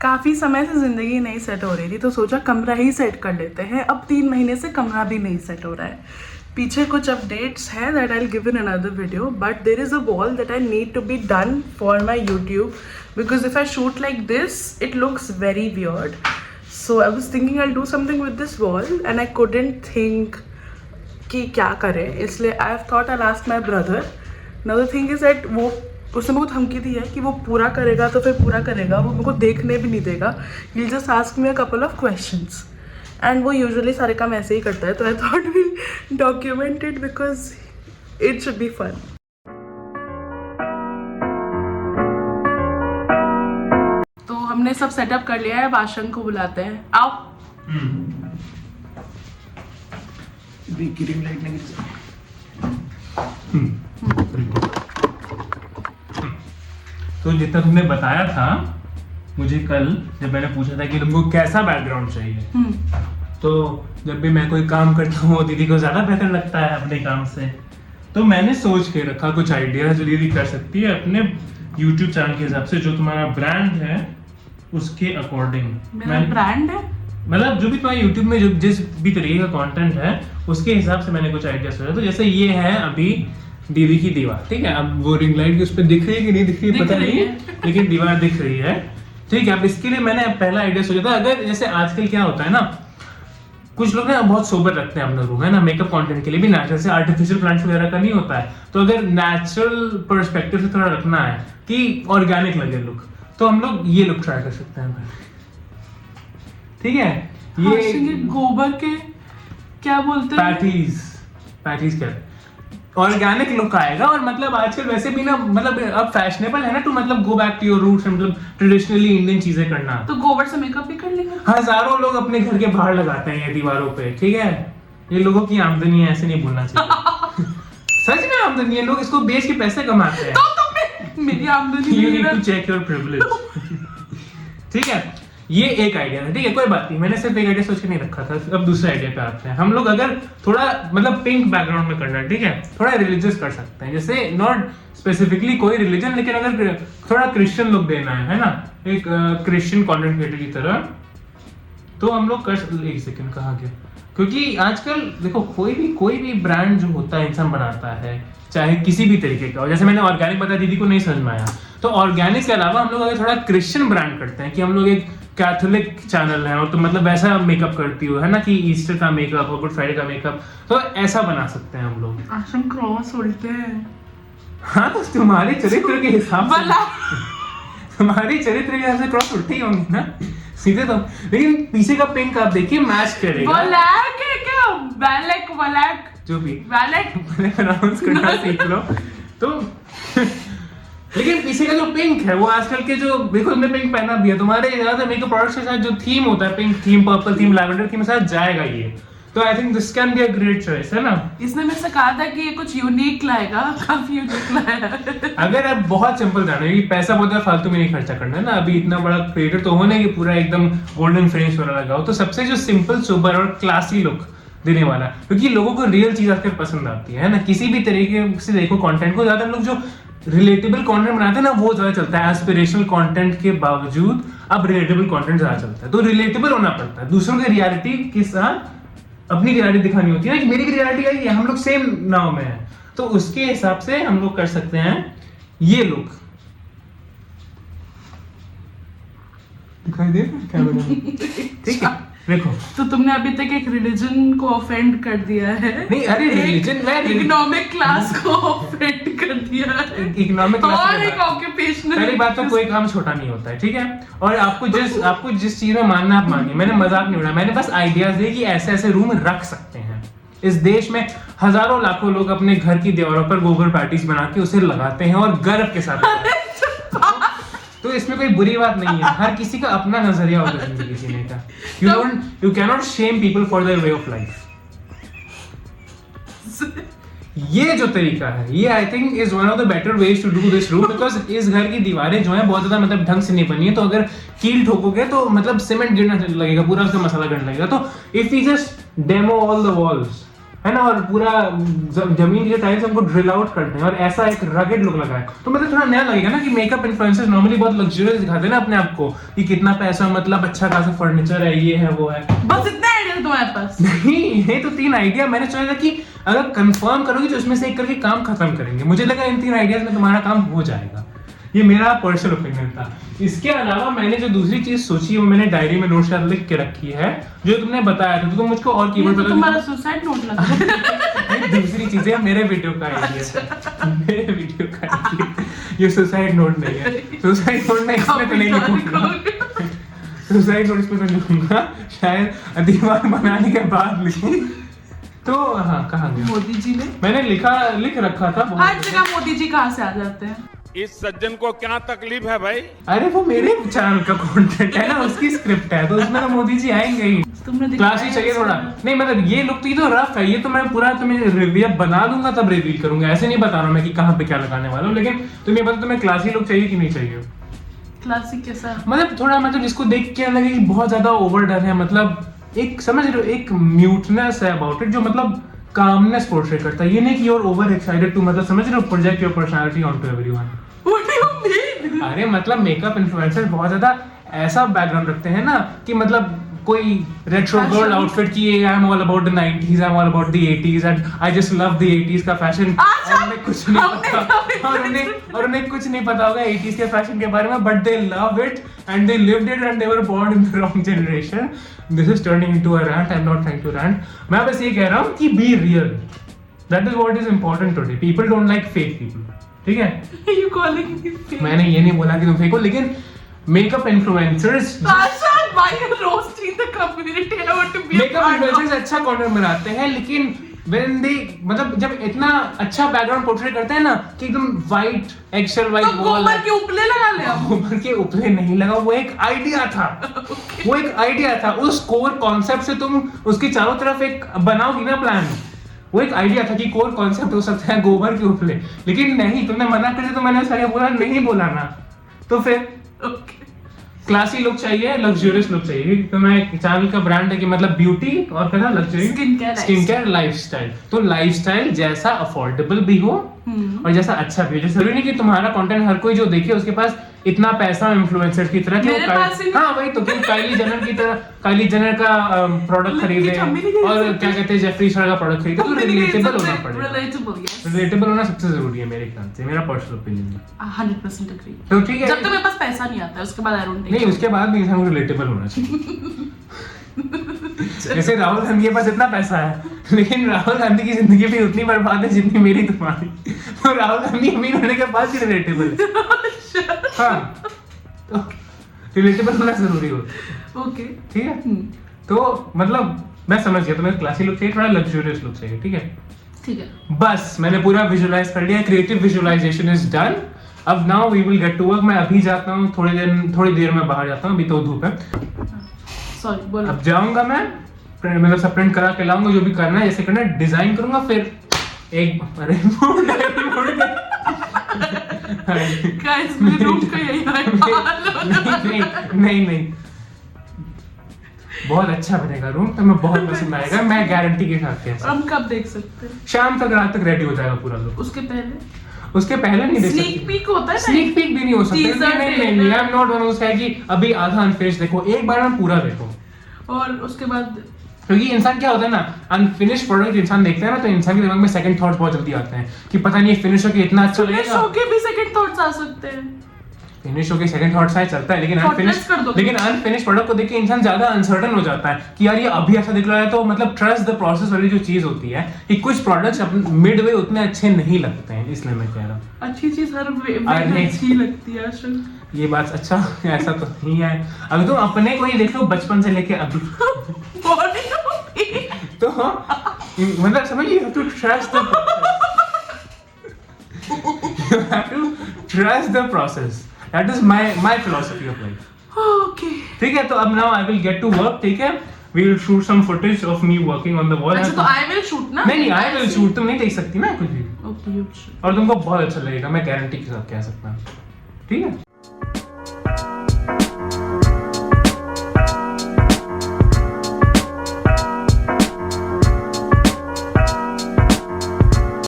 काफ़ी समय से ज़िंदगी नहीं सेट हो रही थी तो सोचा कमरा ही सेट कर लेते हैं। अब 3 महीने से कमरा भी नहीं सेट हो रहा है। पीछे कुछ अपडेट्स हैं that I will give in another video, but there is a wall that I need to be done for my YouTube because if I shoot like this it looks very weird. So I was thinking I do something with this wall and I couldn't think कि क्या करें, इसलिए I have thought I ask my brother. Another thing is that वो उसने मेरे को धमकी दी है कि वो पूरा करेगा तो फिर पूरा करेगा, वो मेरे को देखने भी नहीं देगा. He just ask me a couple of questions and वो यूजुअली सारे काम ऐसे ही करता है. तो I thought will document it because it should be fun. तो हमने सब सेटअप कर लिया है. अब आशंक को बुलाते हैं. आओ. तो जितना तुमने बताया था मुझे कल, जब मैंने पूछा था कि तुमको कैसा बैकग्राउंड चाहिए, तो जब भी मैं कोई काम करता हूँ दीदी को ज्यादा बेहतर लगता है अपने काम से, तो मैंने सोच के रखा कुछ आइडिया जो दीदी कर सकती है अपने YouTube चैनल के हिसाब से, जो तुम्हारा ब्रांड है उसके अकॉर्डिंग. मेरा ब्रांड है मतलब जो भी तुम्हारे YouTube में जो जिस भी तरीके का कंटेंट है उसके हिसाब से मैंने कुछ आइडिया सोचा. तो जैसे ये है अभी दीदी की दीवार, ठीक है. अब वो रिंग लाइट की उस पर दिख रही है कि नहीं दिख रही है पता नहीं, लेकिन दीवार दिख रही है, ठीक है. अब इसके लिए मैंने पहला आइडिया सोचा था, अगर जैसे आजकल क्या होता है ना, कुछ लोग ना बहुत सोबर रखते हैं अपना रूम, है ना, मेकअप कंटेंट के लिए भी नेचुरल से, आर्टिफिशियल प्लांट्स वगैरह का नहीं होता है. तो अगर नेचुरल पर्सपेक्टिव से थोड़ा रखना है कि ऑर्गेनिक लगे लुक, तो हम लोग ये लुक ट्राई कर सकते हैं, ठीक है. ये गोबर के क्या बोलते हैं, पैटीज क्या ऑर्गेनिक लुक आएगा. और मतलब आजकल वैसे भी ना, मतलब अब फैशनेबल है ना टू मतलब go back to your roots, मतलब ट्रेडिशनली इंडियन चीजें करना. तो गोबर से मेकअप भी कर लेंगे. हजारों लोग अपने घर के बाहर लगाते हैं ये दीवारों पे, ठीक है. ये लोगों की आमदनी है, ऐसे नहीं बोलना चाहिए. सच में आमदनी है, लोग इसको बेच के पैसे कमाते हैं. तो मेरी आमदनी You need to check your privilege. ठीक है, ये एक आइडिया है, ठीक है, कोई बात नहीं. मैंने सिर्फ एक आइडिया सोच के नहीं रखा था. अब दूसरे आइडिया पे आते हैं. हम लोग अगर थोड़ा मतलब पिंक बैकग्राउंड में करना है, ठीक है, थोड़ा रिलीजियस कर सकते हैं. जैसे नॉट स्पेसिफिकली कोई रिलीजन, लेकिन अगर थोड़ा क्रिश्चियन लुक देना है ना, एक क्रिश्चियन कंटेंट क्रिएटर की तरह, तो हम लोग कर सकते. एक सेकंड, कहाँ गया? क्योंकि आजकल देखो कोई भी ब्रांड जो होता है इंसान बनाता है, चाहे किसी भी तरीके का हो. जैसे मैंने ऑर्गेनिक बताया, दीदी को नहीं समझ में आया, तो ऑर्गेनिक के अलावा हम लोग अगर थोड़ा क्रिश्चियन ब्रांड करते हैं कि हम लोग एक कैथोलिक चैनल है और तो मतलब वैसा मेकअप करती हो, है ना, कि ईस्टर का मेकअप और गुड फ्राइडे का मेकअप, तो ऐसा बना सकते हैं हम लोग. आशम क्रॉस उल्टे हैं. हाँ, तो तुम्हारे चरित्र के हिसाब से तुम्हारी चरित्र के हिसाब से क्रॉस उल्टे ही होंगे ना, सीधे तो. लेकिन पीछे का पिंक आप देखिए मैच करेगा. ब्लैक है क्या? ब्लैक जो भी ब्लैक प्रोनाउंस करना सीख लो. तो लेकिन पीछे का जो पिंक है वो आजकल के जो, देखो तुमने पिंक पहना भी है, तुम्हारे ज्यादा मेकअप प्रोडक्ट्स के साथ जो थीम होता है, pink theme, purple theme, lavender theme के साथ जाएगा ये. तो I think this can be a great choice, है ना. इसने मेरे से कहा था कि ये कुछ यूनिक लाएगा, काफी यूनिक लाया. अगर आप बहुत सिंपल जाना है, पैसा बहुत फालतू में नहीं खर्चा करना है ना, अभी इतना बड़ा क्रिएटर तो होने की पूरा एकदम गोल्डन फिनिश वाला लगाओ, तो सबसे जो सिंपल सोबर और क्लासी लुक देने वाला, क्योंकि लोगों को रियल चीज आजकल पसंद आती है ना. किसी भी तरीके से देखो कंटेंट को, ज्यादा लोग जो रिलेटेबल कंटेंट बनाते हैं ना वो ज्यादा चलता है. एस्पिरेशनल कंटेंट के बावजूद अब रिलेटेबल कंटेंट ज्यादा चलता है. तो रिलेटेबल होना पड़ता है, दूसरों की रियलिटी के साथ अपनी रियलिटी दिखानी होती है ना, कि मेरी भी रियलिटी आई है, हम लोग सेम नाव में है. तो उसके हिसाब से हम लोग कर सकते हैं ये लुक. दिखाई दे कैमरा में? ठीक है, देखो. तो तुमने अभी तक एक रिलीजन को ऑफेंड कर दिया है. नहीं, अरे रिलीजन इकोनॉमिक क्लास को ऑफेंड कर दिया है. इकोनॉमिक क्लास और एक ऑक्यूपेशनल. पहली बात तो कोई काम छोटा नहीं होता है, ठीक है. और आपको जिस चीज में मानना आप मानिए. मैंने मजाक नहीं उड़ाया, मैंने बस आइडियाज दिए कि ऐसे ऐसे रूम रख सकते हैं. इस देश में हजारों लाखों लोग अपने घर की दीवारों पर गोबर पैटीज बना के उसे लगाते हैं और गर्व के साथ. तो इसमें कोई बुरी बात नहीं है. हर किसी का अपना नजरिया होता है जिंदगी जीने का. You cannot shame people for their way of life. ये जो तरीका है, ये I think is one of the better ways to do this room, because इस घर की दीवारें जो है बहुत ज्यादा मतलब ढंग से नहीं बनी है. तो अगर कील ठोकोगे तो मतलब सीमेंट गिरना लगेगा, पूरा उसका मसाला गिरने लगेगा. तो if we just demo all the walls, है ना, और पूरा जमीन की टाइल्स हमको ड्रिल आउट करते हैं और ऐसा एक रगेड लुक लगा है, तो मतलब थोड़ा नया लगेगा ना कि मेकअप इन्फ्लुएंसर्स नॉर्मली बहुत लग्जरियस दिखाते हैं ना अपने आप को कि कितना पैसा, मतलब अच्छा खासा फर्नीचर है, ये है वो है। बस इतना आइडिया तुम्हारे पास? नहीं, ये तो 3 आइडिया मैंने सोचा था कि अगर कंफर्म करोगे तो उसमें से एक करके काम खत्म करेंगे। मुझे लगा इन 3 आइडियाज में तुम्हारा काम हो जाएगा। ये मेरा पर्सनल ओपिनियन था। इसके अलावा मैंने जो दूसरी चीज सोची है वो मैंने डायरी में नोट शायद लिख के रखी है, जो तुमने बताया था, तो तुम मुझको और कीवर्ड बता। तुम्हारा सुसाइड नोट लगा है। दूसरी चीजें मेरे वीडियो का आइडिया है, मेरे वीडियो का आइडिया। ये सुसाइड नोट नहीं है, सुसाइड नोट मैं इसमें तो नहीं लिखूंगा, सुसाइड नोट इसमें तो लिखूंगा, शायद दीवार बनाने के बाद लिखूं। तो हाँ, कहाँ गया? मोदी जी ने मैंने लिख रखा था। हर जगह मोदी जी कहाँ से आ जाते हैं? इस सज्जन को क्या तकलीफ है भाई? अरे वो मेरे चैनल का कंटेंट है ना, उसकी स्क्रिप्ट है, तो उसमें तो मोदी जी आएंगे ही। तुमने क्लास ही चाहिए थोड़ा। नहीं मतलब ये लुक तो रफ है, ये तो मैं पूरा तुम्हें रिव्यू बना दूंगा तब रिवील करूंगा, ऐसे नहीं बता रहा मैं कि कहाँ पे क्या लगाने वाला हूँ। लेकिन तुम ये बता, तुम्हें क्लासी लुक चाहिए कि नहीं चाहिए? क्लासिक कैसा? मतलब थोड़ा, मतलब जिसको देख के लगे कि बहुत ज्यादा ओवरडन है, मतलब एक समझ रहे हो, एक म्यूटनेस है अबाउट इट, जो मतलब कामनेस पोर्ट्रे करता है। ये नहीं कि you are over excited to, मतलब समझ रहे हो, project your personality onto everyone. What do you mean? अरे मतलब मेकअप इन्फ्लुएंसर बहुत ज्यादा ऐसा बैकग्राउंड रखते हैं ना कि मतलब कोई रेट्रो गर्ल आउटफिट की, I am all about the 90s, I am all about the 80s and I just love the 80s का फैशन। और उन्हें कुछ नहीं पता, और उन्हें कुछ नहीं पता होगा 80s के फैशन के बारे में, but they love it and they lived it and they were born in the wrong generation. This is turning into a rant, I am not trying to rant. मैं बस ये कह रहा हूँ कि be real, that is what is important today. People don't like fake people, ठीक है? You calling me fake? मैंने ये नहीं बोला कि तुम फेको, लेकिन makeup influencers, Asha, why you roasting the community? I want to be a makeup part of- influencers अच्छा कंटेंट बनाते हैं, लेकिन when they, मतलब जब इतना अच्छा बैकग्राउंड पोर्ट्रे करते हैं ना कि एकदम वाइट एक्सेल वाइट तो वॉल, गोबर के उपले लगा ले आप। गोबर के उपले नहीं लगा, वो एक आइडिया था। वो एक आइडिया था, उस कोर कॉन्सेप्ट से तुम उसके चारों तरफ एक बनाओगी ना प्लान। वो एक आइडिया था कि कोर कॉन्सेप्ट हो सकता है गोबर के उपले, लेकिन नहीं, तुमने मना कर दिया, तो मैंने उसका बोला नहीं बोला ना, तो फिर Okay. क्लासी लुक चाहिए, लग्जरियस लुक चाहिए। तो मैं चैनल का ब्रांड है कि मतलब ब्यूटी और क्या लग्जरी, स्किन केयर लाइफस्टाइल। तो लाइफस्टाइल जैसा अफोर्डेबल भी हो और जैसा अच्छा भी हो। जैसे जरूरी नहीं कि तुम्हारा कंटेंट हर कोई जो देखे उसके पास इतना पैसा इन्फ्लुएंसर की तरह कि मेरे पास ही हाँ वही तो, कि काइली जेनर की तरह, काइली जेनर का प्रोडक्ट खरीदे और क्या कहते हैं जेफरी स्टार का प्रोडक्ट खरीदे, तो रिलेटेबल होना पड़ेगा। Relatable, yes. रिलेटेबल होना सबसे जरूरी है मेरे ख्याल से, मेरा पर्सनल ओपिनियन है। 100% agree. तो ठीक है, जब तक मेरे पास पैसा नहीं आता है उसके बाद I don't take नहीं it. उसके बाद भी इंसान को रिलेटेबल होना चाहिए। जैसे राहुल गांधी के पास इतना पैसा है, लेकिन राहुल गांधी की जिंदगी भी उतनी बर्बाद है जितनी मेरी तुम्हारी। तो राहुल गांधी अमीर होने के बाद भी रिलेटेबल है। हाँ, तो रिलेटेबल होना जरूरी होता है। Okay. ठीक है, तो मतलब मैं समझ गया, तुम्हें क्लासी लुक चाहिए, थोड़ा लग्जरियस लुक चाहिए, ठीक है? ठीक है। बस मैंने पूरा विजुअलाइज कर लिया, क्रिएटिव विजुअलाइजेशन इज डन। अब now we will get to work. मैं अभी जाता हूँ, थोड़ी देर में बाहर जाता हूँ, अभी तो धूप है। Sorry, बोलो। अब जाऊंगा मैं, मतलब सब प्रिंट करा के लाऊंगा, जो भी करना है जैसे करना है डिजाइन करूंगा, फिर एक अरे Guys, मेरे रूम का यही हाल है। नहीं बहुत अच्छा बनेगा रूम, तो मैं बहुत पसंद आएगा, मैं गारंटी के साथ कह सकता हूं। हम कब देख सकते हैं? शाम तक, रात तक रेडी हो जाएगा पूरा लुक। उसके पहले नहीं देख सकते। स्नीक पीक होता है ना? स्नीक पीक भी नहीं हो सकता। Teaser नहीं trailer। I am not one उसका है कि अभी आधा अनफिनिश देखो, एक बार में पूरा देखो। और उसके बाद क्योंकि इंसान क्या होता है ना, अनफिनिश प्रोडक्ट इंसान देखता है ना, तो इंसान के दिमाग में सेकंड थॉट्स बहुत जल्दी आते हैं कि पता नहीं फिनिश होके इतना अच्छा फिनिश लगेगा। होके भी सेकंड थॉट्स आ सकते हैं। फिनिश होके सेकंड थॉट्स आए चलता है, लेकिन Thoughtless कर दो। अनफिनिश प्रोडक्ट को देख के इंसान ज्यादा अनसर्टन हो जाता है कि यार ये अभी ऐसा दिख रहा है। तो मतलब ट्रस्ट द प्रोसेस वाली जो चीज होती है कि कुछ प्रोडक्ट्स मिड वे उतने अच्छे नहीं लगते हैं, इसलिए मैं कह रहा हूँ। अच्छी चीज हर वे अरे। अच्छी लगती है आशुल। ये बात अच्छा ऐसा तो नहीं है। अभी तुम अपने को ही देख लो, बचपन से लेके अभी बॉडी होती तो मतलब समझिए, you have to trust the you have to trust the process. That is my philosophy of life. Okay. ठीक है, तो अब now I will get to work. ठीक है, we will shoot some footage of me working on the wall. अच्छा, तो I will shoot ना? नहीं I will shoot, तुम नहीं देख सकती ना कुछ भी, ओके, यू शूट। और तुमको बहुत अच्छा लगेगा, मैं गारंटी के साथ कह सकता हूँ। ठीक है।